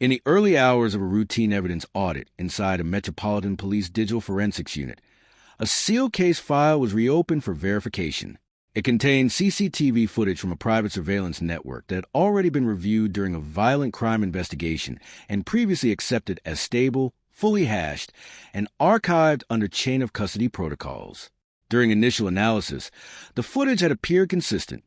In the early hours of a routine evidence audit inside a Metropolitan Police Digital Forensics Unit, a sealed case file was reopened for verification. It contained CCTV footage from a private surveillance network that had already been reviewed during a violent crime investigation and previously accepted as stable, fully hashed, and archived under chain of custody protocols. During initial analysis, the footage had appeared consistent.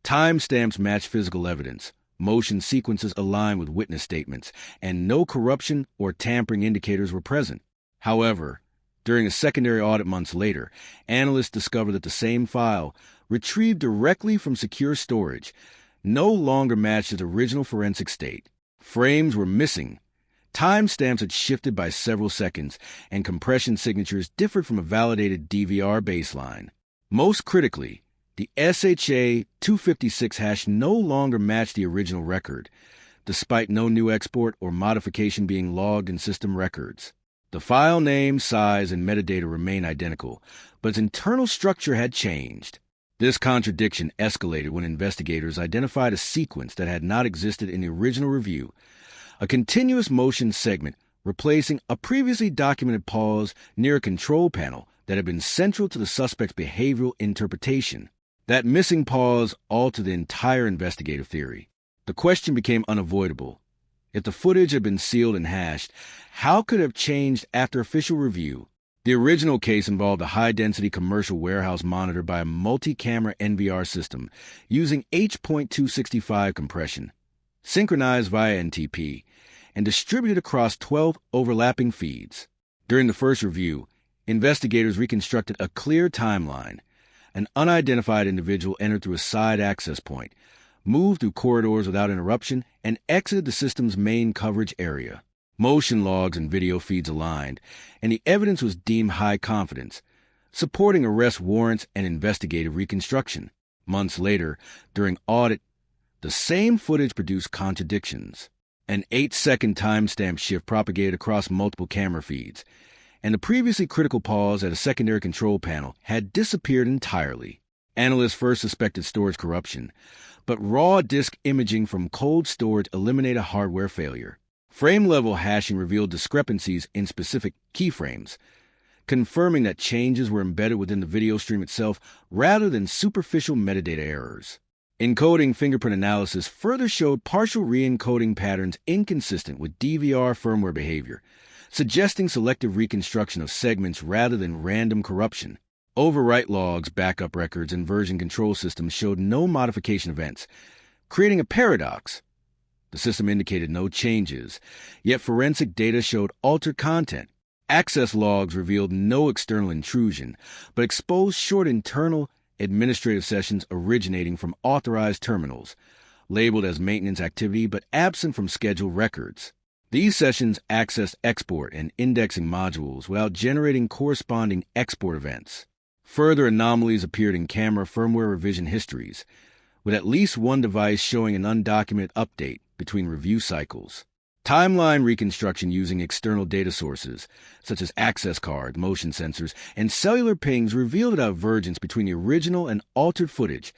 Timestamps matched physical evidence, motion sequences aligned with witness statements, and no corruption or tampering indicators were present. However, during a secondary audit months later, analysts discovered that the same file, retrieved directly from secure storage, no longer matched its original forensic state. Frames were missing. Timestamps had shifted by several seconds, and compression signatures differed from a validated DVR baseline. Most critically, the SHA 256 hash no longer matched the original record, despite no new export or modification being logged in system records. The file name, size, and metadata remain identical, but its internal structure had changed. This contradiction escalated when investigators identified a sequence that had not existed in the original review, a continuous motion segment replacing a previously documented pause near a control panel that had been central to the suspect's behavioral interpretation. That missing pause altered the entire investigative theory. The question became unavoidable. If the footage had been sealed and hashed, how could it have changed after official review? The original case involved a high-density commercial warehouse monitored by a multi-camera NVR system using H.265 compression, synchronized via NTP, and distributed across 12 overlapping feeds. During the first review, investigators reconstructed a clear timeline. An unidentified individual entered through a side access point, moved through corridors without interruption, and exited the system's main coverage area. Motion logs and video feeds aligned, and the evidence was deemed high confidence, supporting arrest warrants and investigative reconstruction. Months later, during audit, the same footage produced contradictions. An 8-second timestamp shift propagated across multiple camera feeds, and the previously critical pause at a secondary control panel had disappeared entirely. Analysts first suspected storage corruption, but raw disk imaging from cold storage eliminated hardware failure. Frame-level hashing revealed discrepancies in specific keyframes, confirming that changes were embedded within the video stream itself rather than superficial metadata errors. Encoding fingerprint analysis further showed partial re-encoding patterns inconsistent with DVR firmware behavior, suggesting selective reconstruction of segments rather than random corruption. Overwrite logs, backup records, and version control systems showed no modification events, creating a paradox. The system indicated no changes, yet forensic data showed altered content. Access logs revealed no external intrusion, but exposed short internal administrative sessions originating from authorized terminals, labeled as maintenance activity but absent from scheduled records. These sessions accessed export and indexing modules without generating corresponding export events. Further anomalies appeared in camera firmware revision histories, with at least one device showing an undocumented update between review cycles. Timeline reconstruction using external data sources, such as access cards, motion sensors, and cellular pings revealed a divergence between the original and altered footage,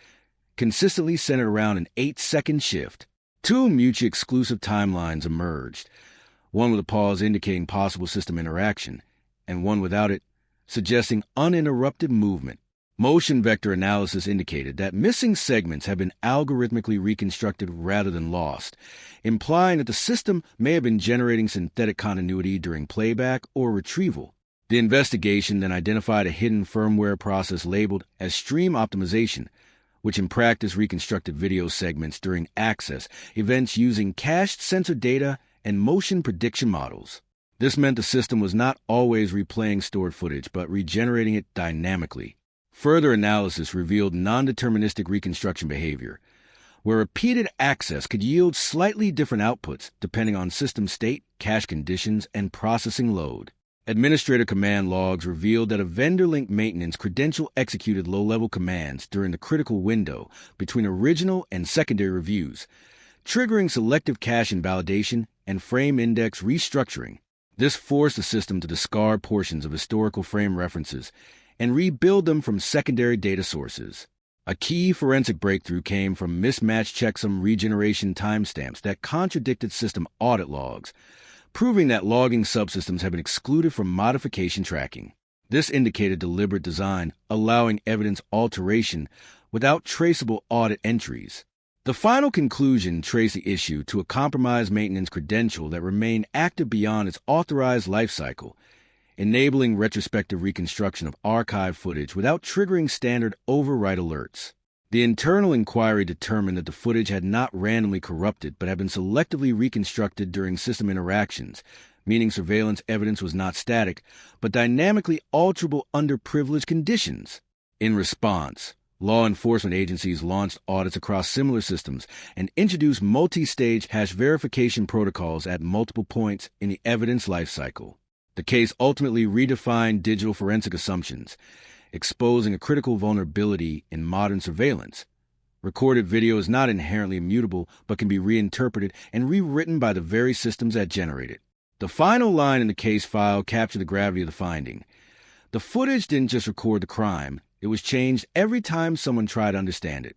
consistently centered around an 8-second shift. Two mutually exclusive timelines emerged, one with a pause indicating possible system interaction, and one without it, suggesting uninterrupted movement. Motion vector analysis indicated that missing segments had been algorithmically reconstructed rather than lost, implying that the system may have been generating synthetic continuity during playback or retrieval. The investigation then identified a hidden firmware process labeled as stream optimization, which in practice reconstructed video segments during access events using cached sensor data and motion prediction models. This meant the system was not always replaying stored footage, but regenerating it dynamically. Further analysis revealed non-deterministic reconstruction behavior, where repeated access could yield slightly different outputs depending on system state, cache conditions, and processing load. Administrator command logs revealed that a vendor-linked maintenance credential executed low-level commands during the critical window between original and secondary reviews, triggering selective cache invalidation and frame index restructuring. This forced the system to discard portions of historical frame references and rebuild them from secondary data sources. A key forensic breakthrough came from mismatched checksum regeneration timestamps that contradicted system audit logs, proving that logging subsystems have been excluded from modification tracking. This indicated deliberate design, allowing evidence alteration without traceable audit entries. The final conclusion traced the issue to a compromised maintenance credential that remained active beyond its authorized lifecycle, enabling retrospective reconstruction of archive footage without triggering standard overwrite alerts. The internal inquiry determined that the footage had not randomly corrupted but had been selectively reconstructed during system interactions, meaning surveillance evidence was not static, but dynamically alterable under privileged conditions. In response, law enforcement agencies launched audits across similar systems and introduced multi-stage hash verification protocols at multiple points in the evidence lifecycle. The case ultimately redefined digital forensic assumptions, exposing a critical vulnerability in modern surveillance. Recorded video is not inherently immutable, but can be reinterpreted and rewritten by the very systems that generate it. The final line in the case file captured the gravity of the finding. The footage didn't just record the crime, it was changed every time someone tried to understand it.